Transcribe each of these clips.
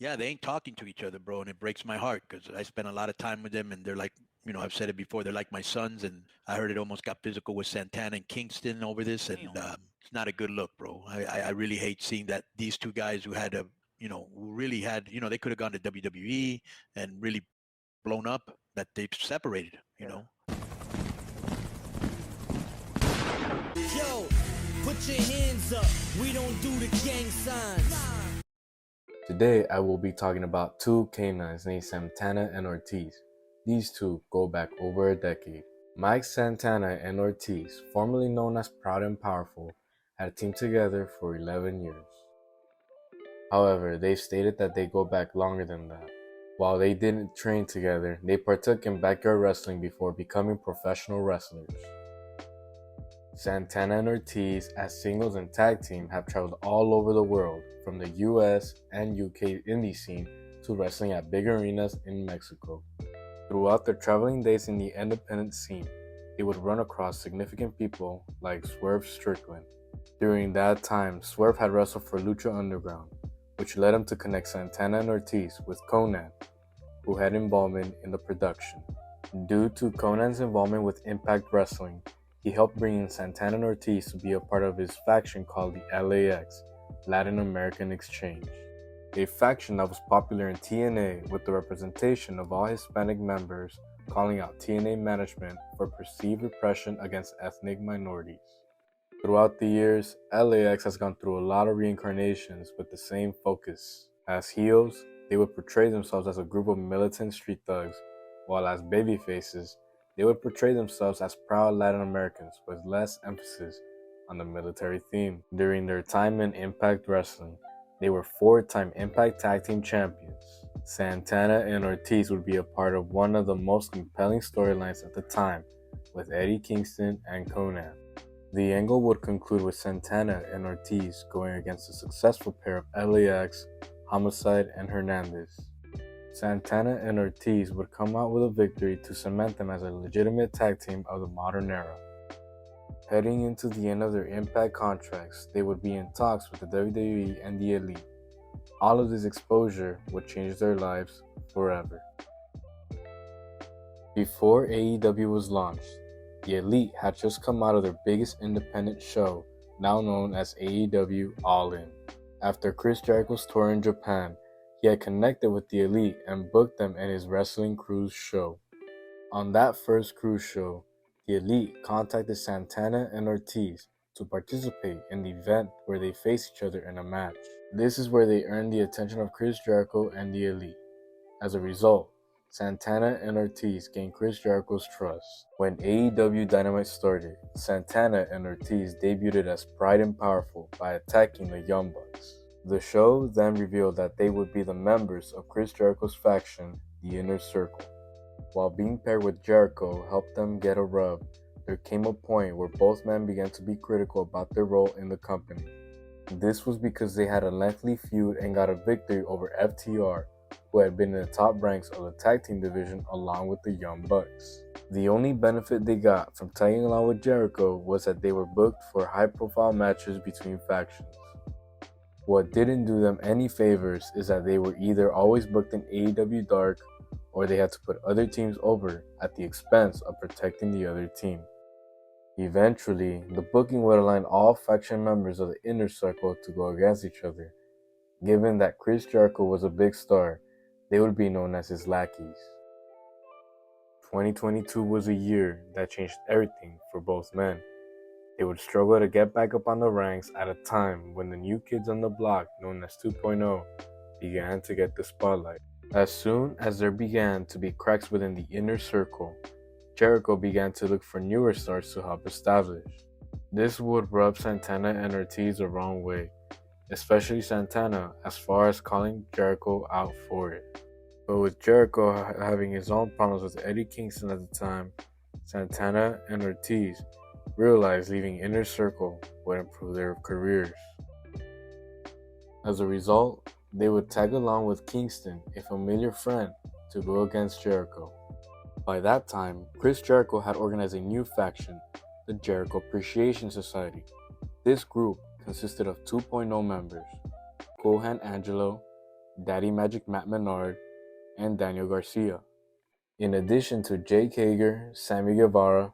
Yeah, they ain't talking to each other, bro, and it breaks my heart because I spent a lot of time with them, and they're like, I've said it before, they're like my sons, and I heard it almost got physical with Santana and Kingston over this, and Damn. it's not a good look, bro. I really hate seeing that these two guys who had a, who really had, they could have gone to WWE and really blown up, that they've separated, you Yeah. know. Yo, put your hands up. We don't do the gang signs. Today I will be talking about two canines named Santana and Ortiz. These two go back over a decade. Mike Santana and Ortiz, formerly known as Proud and Powerful, had teamed together for 11 years. However, they stated that they go back longer than that. While they didn't train together, they partook in backyard wrestling before becoming professional wrestlers. Santana and Ortiz, as singles and tag team, have traveled all over the world, from the US and UK indie scene to wrestling at big arenas in Mexico. Throughout their traveling days in the independent scene, they would run across significant people like Swerve Strickland. During that time, Swerve had wrestled for Lucha Underground, which led him to connect Santana and Ortiz with Conan, who had involvement in the production. Due to Conan's involvement with Impact Wrestling, he helped bring in Santana and Ortiz to be a part of his faction called the LAX, Latin American Exchange, a faction that was popular in TNA with the representation of all Hispanic members calling out TNA management for perceived repression against ethnic minorities. Throughout the years, LAX has gone through a lot of reincarnations with the same focus. As heels, they would portray themselves as a group of militant street thugs, while as babyfaces, they would portray themselves as proud Latin Americans with less emphasis on the military theme. During their time in Impact Wrestling, they were 4-time Impact Tag Team Champions. Santana and Ortiz would be a part of one of the most compelling storylines at the time, with Eddie Kingston and Conan. The angle would conclude with Santana and Ortiz going against a successful pair of LAX, Homicide, and Hernandez. Santana and Ortiz would come out with a victory to cement them as a legitimate tag team of the modern era. Heading into the end of their Impact contracts, they would be in talks with the WWE and the Elite. All of this exposure would change their lives forever. Before AEW was launched, the Elite had just come out of their biggest independent show, now known as AEW All In. After Chris Jericho's tour in Japan, he had connected with the Elite and booked them in his Wrestling Cruise show. On that first cruise show, the Elite contacted Santana and Ortiz to participate in the event where they face each other in a match. This is where they earned the attention of Chris Jericho and the Elite. As a result, Santana and Ortiz gained Chris Jericho's trust. When AEW Dynamite started, Santana and Ortiz debuted as Pride and Powerful by attacking the Young Bucks. The show then revealed that they would be the members of Chris Jericho's faction, the Inner Circle. While being paired with Jericho helped them get a rub, there came a point where both men began to be critical about their role in the company. This was because they had a lengthy feud and got a victory over FTR, who had been in the top ranks of the tag team division along with the Young Bucks. The only benefit they got from tagging along with Jericho was that they were booked for high-profile matches between factions. What didn't do them any favors is that they were either always booked in AEW Dark or they had to put other teams over at the expense of protecting the other team. Eventually, the booking would align all faction members of the Inner Circle to go against each other. Given that Chris Jericho was a big star, they would be known as his lackeys. 2022 was a year that changed everything for both men. They would struggle to get back up on the ranks at a time when the new kids on the block, known as 2.0, began to get the spotlight. As soon as there began to be cracks within the Inner Circle, Jericho began to look for newer stars to help establish. This would rub Santana and Ortiz the wrong way, especially Santana, as far as calling Jericho out for it. But with Jericho having his own problems with Eddie Kingston at the time, Santana and Ortiz realized leaving Inner Circle would improve their careers. As a result, they would tag along with Kingston, a familiar friend, to go against Jericho. By that time, Chris Jericho had organized a new faction, the Jericho Appreciation Society. This group consisted of 2.0 members, Kohan Angelo, Daddy Magic Matt Menard, and Daniel Garcia, in addition to Jake Hager, Sammy Guevara,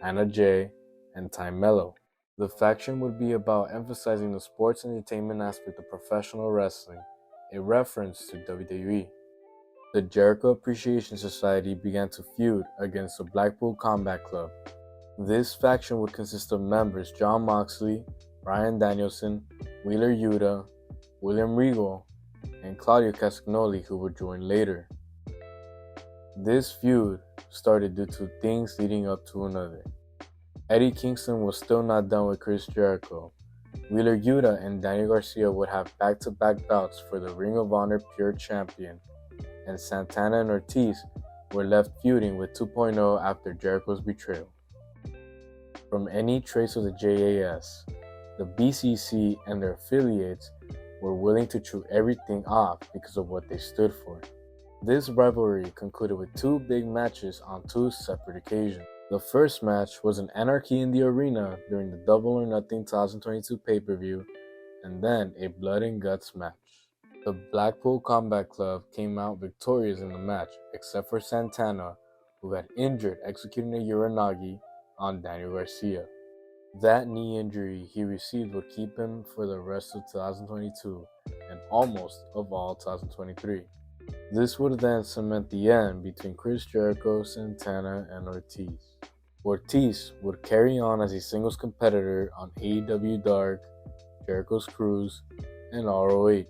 Anna Jay, and Ty Mello. The faction would be about emphasizing the sports entertainment aspect of professional wrestling, a reference to WWE. The Jericho Appreciation Society began to feud against the Blackpool Combat Club. This faction would consist of members Jon Moxley, Bryan Danielson, Wheeler Yuta, William Regal, and Claudio Castagnoli, who would join later. This feud started due to things leading up to another. Eddie Kingston was still not done with Chris Jericho. Wheeler Yuta and Daniel Garcia would have back-to-back bouts for the Ring of Honor Pure Champion, and Santana and Ortiz were left feuding with 2.0 after Jericho's betrayal. From any trace of the JAS, the BCC and their affiliates were willing to chew everything off because of what they stood for. This rivalry concluded with two big matches on two separate occasions. The first match was an Anarchy in the Arena during the Double or Nothing 2022 pay-per-view, and then a Blood and Guts match. The Blackpool Combat Club came out victorious in the match, except for Santana, who had injured executing a Uranagi on Daniel Garcia. That knee injury he received would keep him for the rest of 2022 and almost of all 2023. This would then cement the end between Chris Jericho, Santana, and Ortiz. Ortiz would carry on as a singles competitor on AEW Dark, Jericho's Cruise, and ROH.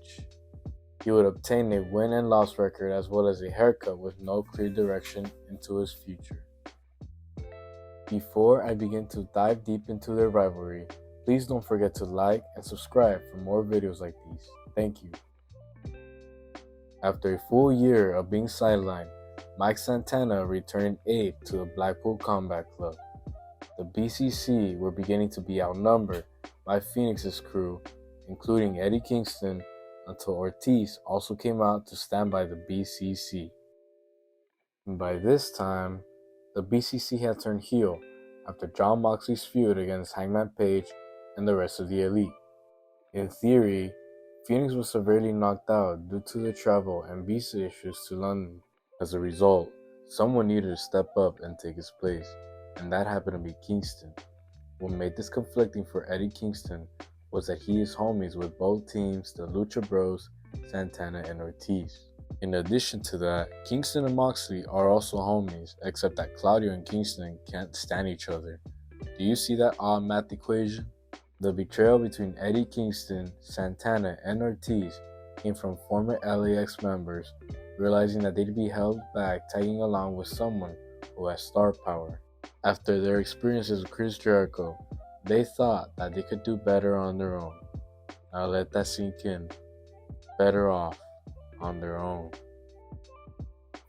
He would obtain a win and loss record as well as a haircut with no clear direction into his future. Before I begin to dive deep into their rivalry, please don't forget to like and subscribe for more videos like these. Thank you. After a full year of being sidelined, Mike Santana returned aid to the Blackpool Combat Club. The BCC were beginning to be outnumbered by Phoenix's crew, including Eddie Kingston, until Ortiz also came out to stand by the BCC. And by this time, the BCC had turned heel after Jon Moxley's feud against Hangman Page and the rest of the Elite. In theory, Phoenix was severely knocked out due to the travel and visa issues to London. As a result, someone needed to step up and take his place, and that happened to be Kingston. What made this conflicting for Eddie Kingston was that he is homies with both teams, the Lucha Bros, Santana, and Ortiz. In addition to that, Kingston and Moxley are also homies, except that Claudio and Kingston can't stand each other. Do you see that odd math equation? The betrayal between Eddie Kingston, Santana, and Ortiz came from former LAX members realizing that they'd be held back tagging along with someone who has star power. After their experiences with Chris Jericho, they thought that they could do better on their own. Now let that sink in. Better off on their own.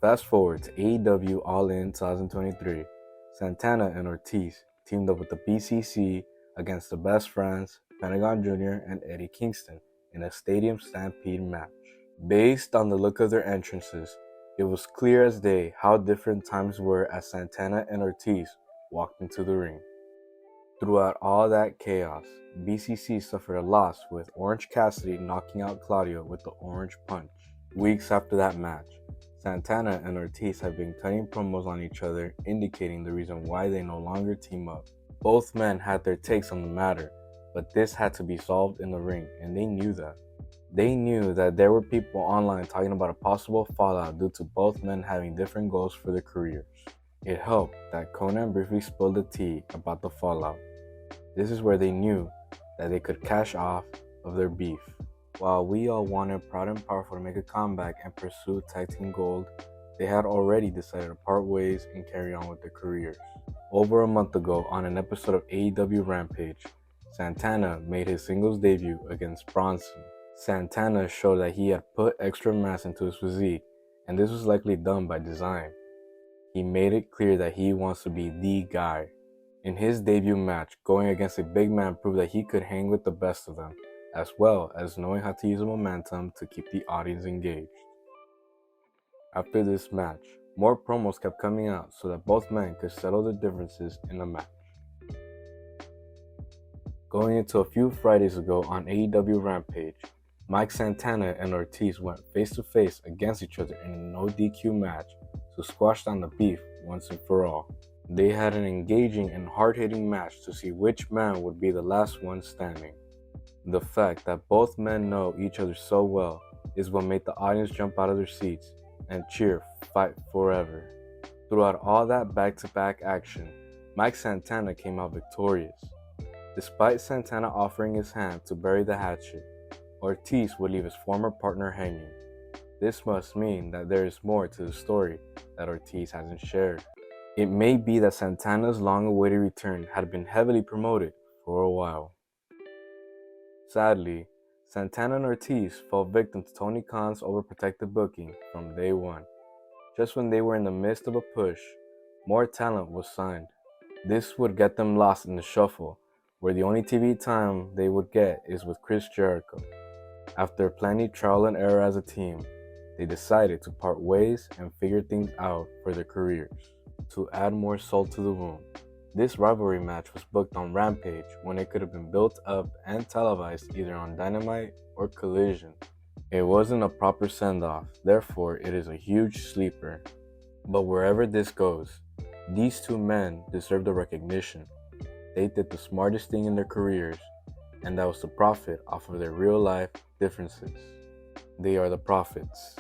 Fast forward to AEW All In 2023. Santana and Ortiz teamed up with the BCC against the Best Friends, Pentagon Jr., and Eddie Kingston in a Stadium Stampede match. Based on the look of their entrances, it was clear as day how different times were as Santana and Ortiz walked into the ring. Throughout all that chaos, BCC suffered a loss with Orange Cassidy knocking out Claudio with the Orange Punch. Weeks after that match, Santana and Ortiz have been cutting promos on each other, indicating the reason why they no longer team up. Both men had their takes on the matter, but this had to be solved in the ring, and they knew that. They knew that there were people online talking about a possible fallout due to both men having different goals for their careers. It helped that Conan briefly spilled the tea about the fallout. This is where they knew that they could cash off of their beef. While we all wanted Proud and Powerful to make a comeback and pursue tag team gold, they had already decided to part ways and carry on with their careers. Over a month ago, on an episode of AEW Rampage, Santana made his singles debut against Bronson. Santana showed that he had put extra mass into his physique, and this was likely done by design. He made it clear that he wants to be the guy. In his debut match, going against a big man proved that he could hang with the best of them, as well as knowing how to use the momentum to keep the audience engaged. After this match, more promos kept coming out so that both men could settle their differences in the match. Going into a few Fridays ago on AEW Rampage, Mike Santana and Ortiz went face to face against each other in a no DQ match to squash down the beef once and for all. They had an engaging and hard-hitting match to see which man would be the last one standing. The fact that both men know each other so well is what made the audience jump out of their seats and cheer "Fight Forever." Throughout all that back-to-back action, Mike Santana came out victorious. Despite Santana offering his hand to bury the hatchet, Ortiz would leave his former partner hanging. This must mean that there is more to the story that Ortiz hasn't shared. It may be that Santana's long-awaited return had been heavily promoted for a while. Sadly, Santana and Ortiz fell victim to Tony Khan's overprotective booking from day one. Just when they were in the midst of a push, more talent was signed. This would get them lost in the shuffle, where the only TV time they would get is with Chris Jericho. After plenty trial and error as a team, they decided to part ways and figure things out for their careers. To add more salt to the wound, this rivalry match was booked on Rampage when it could have been built up and televised either on Dynamite or Collision. It wasn't a proper send-off, therefore it is a huge sleeper. But wherever this goes, these two men deserve the recognition. They did the smartest thing in their careers, and that was to profit off of their real-life differences. They are the Prophets.